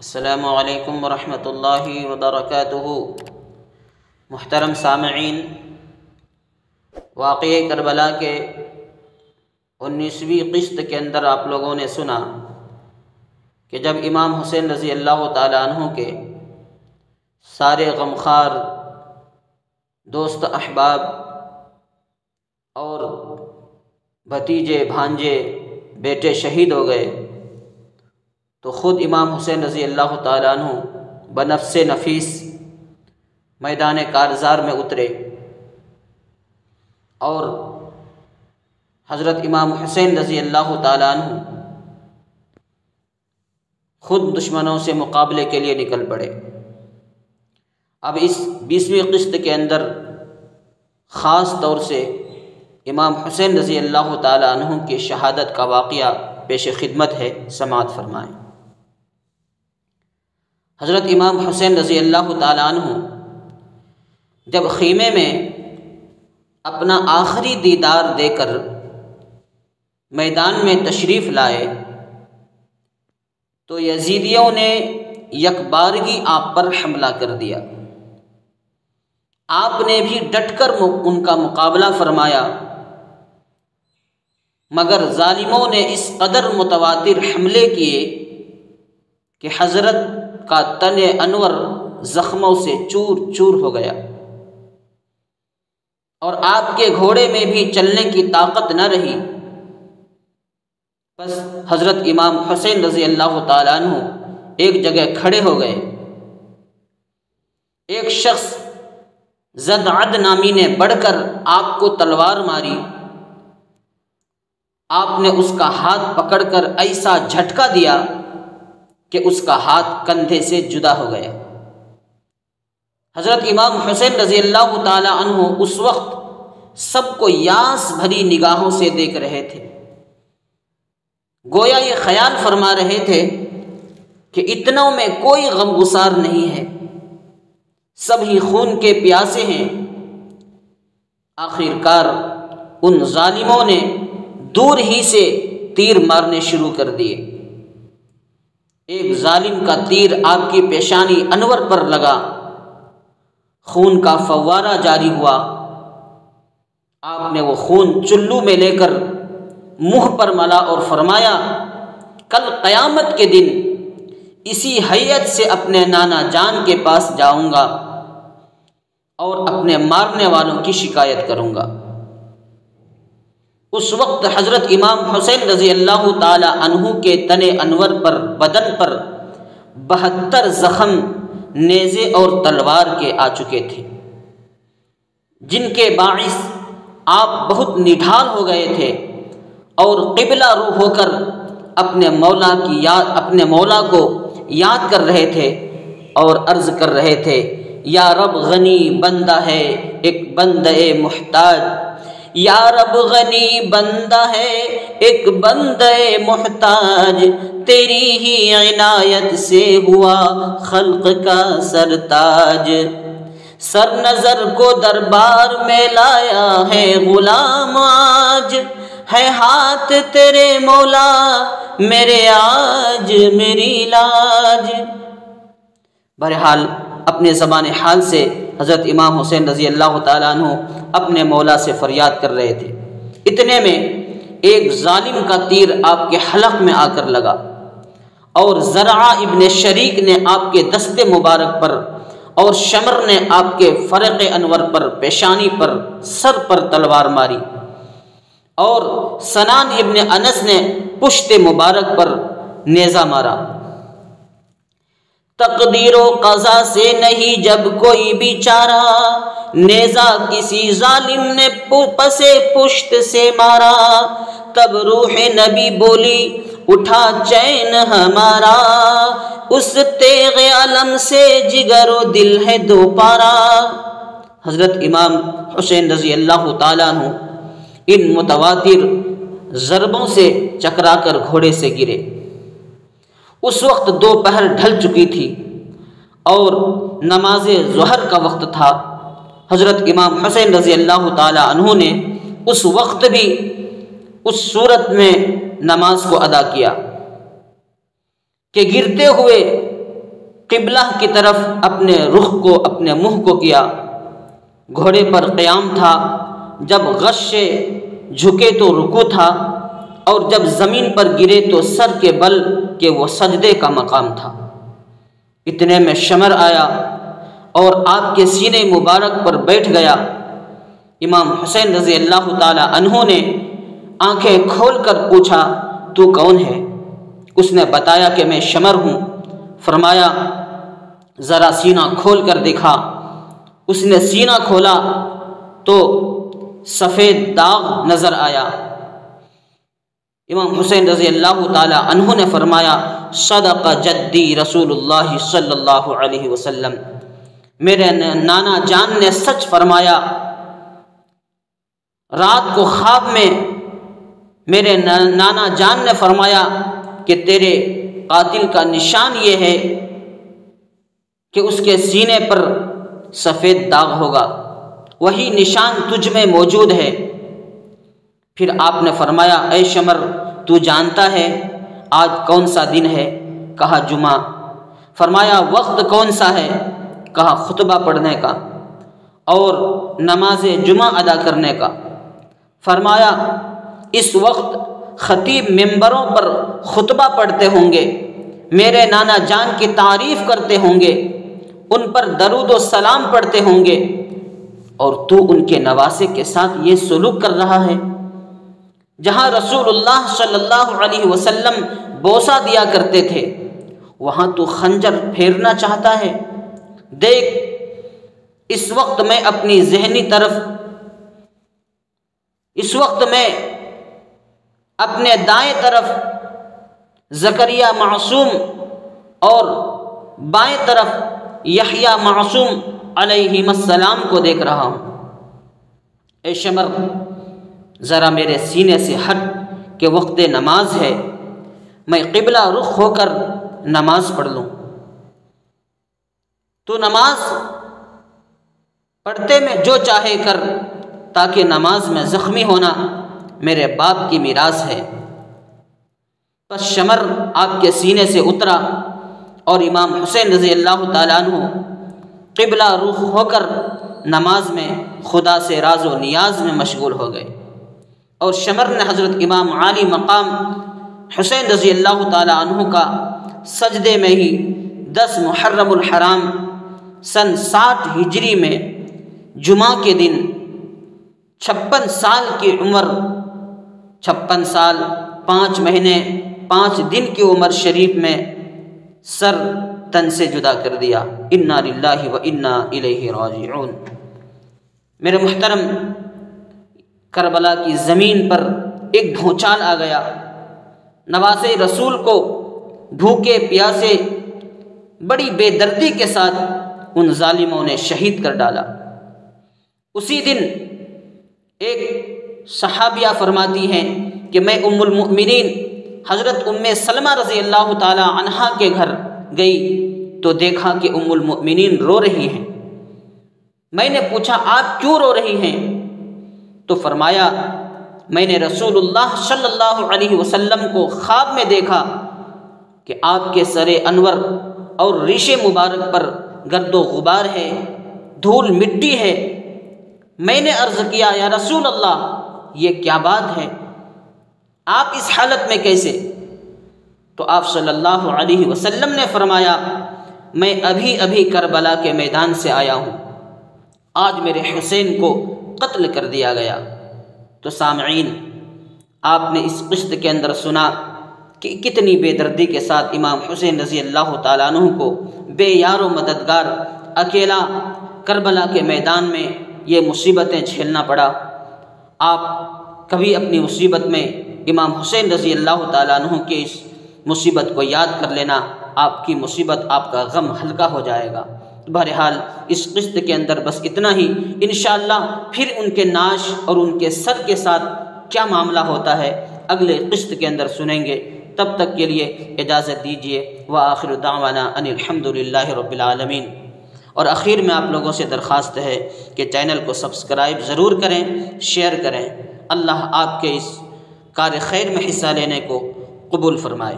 السلام علیکم ورحمۃ اللہ وبرکاتہ۔ محترم سامعین، واقعہ کربلا کے 19ویں قسط کے اندر آپ لوگوں نے سنا کہ جب امام حسین رضی اللہ تعالیٰ عنہ کے سارے غمخوار دوست احباب اور بھتیجے بھانجے بیٹے شہید ہو گئے تو خود امام حسین رضی اللہ تعالیٰ عنہ بنفس نفیس میدان کارزار میں اترے اور حضرت امام حسین رضی اللہ تعالیٰ عنہ خود دشمنوں سے مقابلے کے لیے نکل پڑے۔ اب اس 20ویں قسط کے اندر خاص طور سے امام حسین رضی اللہ تعالیٰ عنہ کی شہادت کا واقعہ پیش خدمت ہے، سماعت فرمائیں۔ حضرت امام حسین رضی اللہ تعالیٰ عنہ جب خیمے میں اپنا آخری دیدار دے کر میدان میں تشریف لائے تو یزیدیوں نے یکبارگی آپ پر حملہ کر دیا۔ آپ نے بھی ڈٹ کر ان کا مقابلہ فرمایا، مگر ظالموں نے اس قدر متواتر حملے کیے کہ حضرت کا تن انور زخموں سے چور چور ہو گیا اور آپ کے گھوڑے میں بھی چلنے کی طاقت نہ رہی۔ بس حضرت امام حسین رضی اللہ تعالیٰ عنہ ایک جگہ کھڑے ہو گئے۔ ایک شخص زدعد نامی نے بڑھ کر آپ کو تلوار ماری، آپ نے اس کا ہاتھ پکڑ کر ایسا جھٹکا دیا کہ اس کا ہاتھ کندھے سے جدا ہو گیا۔ حضرت امام حسین رضی اللہ تعالی عنہ اس وقت سب کو یاس بھری نگاہوں سے دیکھ رہے تھے، گویا یہ خیال فرما رہے تھے کہ اتنوں میں کوئی غم گسار نہیں ہے، سب ہی خون کے پیاسے ہیں۔ آخر کار ان ظالموں نے دور ہی سے تیر مارنے شروع کر دیے۔ ایک ظالم کا تیر آپ کی پیشانی انور پر لگا، خون کا فوارہ جاری ہوا۔ آپ نے وہ خون چلو میں لے کر منہ پر ملا اور فرمایا، کل قیامت کے دن اسی حیت سے اپنے نانا جان کے پاس جاؤں گا اور اپنے مارنے والوں کی شکایت کروں گا۔ اس وقت حضرت امام حسین رضی اللہ تعالی عنہ کے تن انور پر بدن پر 72 زخم نیزے اور تلوار کے آ چکے تھے، جن کے باعث آپ بہت نڈھال ہو گئے تھے اور قبلہ رو ہو کر اپنے مولا کو یاد کر رہے تھے اور عرض کر رہے تھے، یا رب غنی بندہ ہے ایک بندہ محتاج، یا رب غنی بندہ ہے ایک بندہ محتاج، تیری ہی عنایت سے ہوا خلق کا سرتاج، سر نظر کو دربار میں لایا ہے غلام آج، ہے ہاتھ تیرے مولا میرے آج میری لاج۔ بہرحال اپنے زبان حال سے حضرت امام حسین رضی اللہ تعالیٰ عنہ اپنے مولا سے فریاد کر رہے تھے۔ اتنے میں ایک ظالم کا تیر آپ کے حلق میں آ کر لگا اور زرعہ ابن شریک نے آپ کے دست مبارک پر اور شمر نے آپ کے فرق انور پر، پیشانی پر، سر پر تلوار ماری، اور سنان ابن انس نے پشت مبارک پر نیزہ مارا۔ تقدیر و قضا سے نہیں جب کوئی بھی چارہ، نیزہ کسی ظالم نے پسے پشت سے مارا، تب روح نبی بولی اٹھا چین ہمارا، اس تیغ علم سے جگر و دل ہے دو پارا۔ حضرت امام حسین رضی اللہ تعالیٰ عنہ ان متواتر ضربوں سے چکرا کر گھوڑے سے گرے۔ اس وقت دوپہر ڈھل چکی تھی اور نماز ظہر کا وقت تھا۔ حضرت امام حسین رضی اللہ تعالی عنہ نے اس وقت بھی اس صورت میں نماز کو ادا کیا کہ گرتے ہوئے قبلہ کی طرف اپنے رخ کو، اپنے منہ کو کیا، گھوڑے پر قیام تھا، جب غش سے جھکے تو رکوع تھا، اور جب زمین پر گرے تو سر کے بل کے وہ سجدے کا مقام تھا۔ اتنے میں شمر آیا اور آپ کے سینے مبارک پر بیٹھ گیا۔ امام حسین رضی اللہ تعالی عنہ نے آنکھیں کھول کر پوچھا، تو کون ہے؟ اس نے بتایا کہ میں شمر ہوں۔ فرمایا ذرا سینہ کھول کر دکھا۔ اس نے سینہ کھولا تو سفید داغ نظر آیا۔ امام حسین رضی اللہ تعالی عنہ نے فرمایا صدق جدی رسول اللہ صلی اللہ علیہ وسلم، میرے نانا جان نے سچ فرمایا۔ رات کو خواب میں میرے نانا جان نے فرمایا کہ تیرے قاتل کا نشان یہ ہے کہ اس کے سینے پر سفید داغ ہوگا، وہی نشان تجھ میں موجود ہے۔ پھر آپ نے فرمایا اے شمر، تو جانتا ہے آج کون سا دن ہے؟ کہا جمعہ۔ فرمایا وقت کون سا ہے؟ کہا خطبہ پڑھنے کا اور نماز جمعہ ادا کرنے کا۔ فرمایا اس وقت خطیب ممبروں پر خطبہ پڑھتے ہوں گے، میرے نانا جان کی تعریف کرتے ہوں گے، ان پر درود و سلام پڑھتے ہوں گے، اور تو ان کے نواسے کے ساتھ یہ سلوک کر رہا ہے۔ جہاں رسول اللہ صلی اللہ علیہ وسلم بوسہ دیا کرتے تھے، وہاں تو خنجر پھیرنا چاہتا ہے۔ دیکھ اس وقت میں اپنی ذہنی طرف، اس وقت میں اپنے دائیں طرف زکریا معصوم اور بائیں طرف یحییٰ معصوم علیہم السلام کو دیکھ رہا ہوں۔ اے شمر ذرا میرے سینے سے ہٹ کہ وقت نماز ہے، میں قبلہ رخ ہو کر نماز پڑھ لوں۔ تو نماز پڑھتے میں جو چاہے کر، تاکہ نماز میں زخمی ہونا میرے باپ کی میراث ہے۔ پس شمر آپ کے سینے سے اترا اور امام حسین رضی اللہ تعالیٰ عنہ قبلہ رخ ہو کر نماز میں خدا سے راز و نیاز میں مشغول ہو گئے، اور شمر نے حضرت امام عالی مقام حسین رضی اللہ تعالیٰ عنہ کا سجدے میں ہی 10 محرم الحرام سن 60 ہجری میں جمعہ کے دن 56 سال کی عمر، 56 سال 5 مہینے 5 دن کی عمر شریف میں سر تن سے جدا کر دیا۔ انا للہ و انا الیہ راجعون۔ میرے محترم، کربلا کی زمین پر ایک بھونچال آ گیا، نواسے رسول کو بھوکے پیاسے بڑی بے دردی کے ساتھ ان ظالموں نے شہید کر ڈالا۔ اسی دن ایک صحابیہ فرماتی ہیں کہ میں ام المؤمنین حضرت ام سلمہ رضی اللہ تعالی عنہا کے گھر گئی تو دیکھا کہ ام المؤمنین رو رہی ہیں۔ میں نے پوچھا آپ کیوں رو رہی ہیں؟ تو فرمایا میں نے رسول اللہ صلی اللہ علیہ وسلم کو خواب میں دیکھا کہ آپ کے سر انور اور ریش مبارک پر گرد و غبار ہے، دھول مٹی ہے۔ میں نے عرض کیا یا رسول اللہ یہ کیا بات ہے، آپ اس حالت میں کیسے؟ تو آپ صلی اللہ علیہ وسلم نے فرمایا میں ابھی کربلا کے میدان سے آیا ہوں، آج میرے حسین کو قتل کر دیا گیا۔ تو سامعین، آپ نے اس قسط کے اندر سنا کہ کتنی بے دردی کے ساتھ امام حسین رضی اللہ تعالیٰ عنہ کو بے یار و مددگار اکیلا کربلا کے میدان میں یہ مصیبتیں جھیلنا پڑا۔ آپ کبھی اپنی مصیبت میں امام حسین رضی اللہ تعالیٰ عنہ کے اس مصیبت کو یاد کر لینا، آپ کی مصیبت، آپ کا غم ہلکا ہو جائے گا۔ بہرحال اس قسط کے اندر بس اتنا ہی، انشاءاللہ پھر ان کے نعش اور ان کے سر کے ساتھ کیا معاملہ ہوتا ہے اگلے قسط کے اندر سنیں گے۔ تب تک کے لیے اجازت دیجیے۔ وآخر دعوانا ان الحمدللہ رب العالمین۔ اور اخیر میں آپ لوگوں سے درخواست ہے کہ چینل کو سبسکرائب ضرور کریں، شیئر کریں۔ اللہ آپ کے اس کار خیر میں حصہ لینے کو قبول فرمائے۔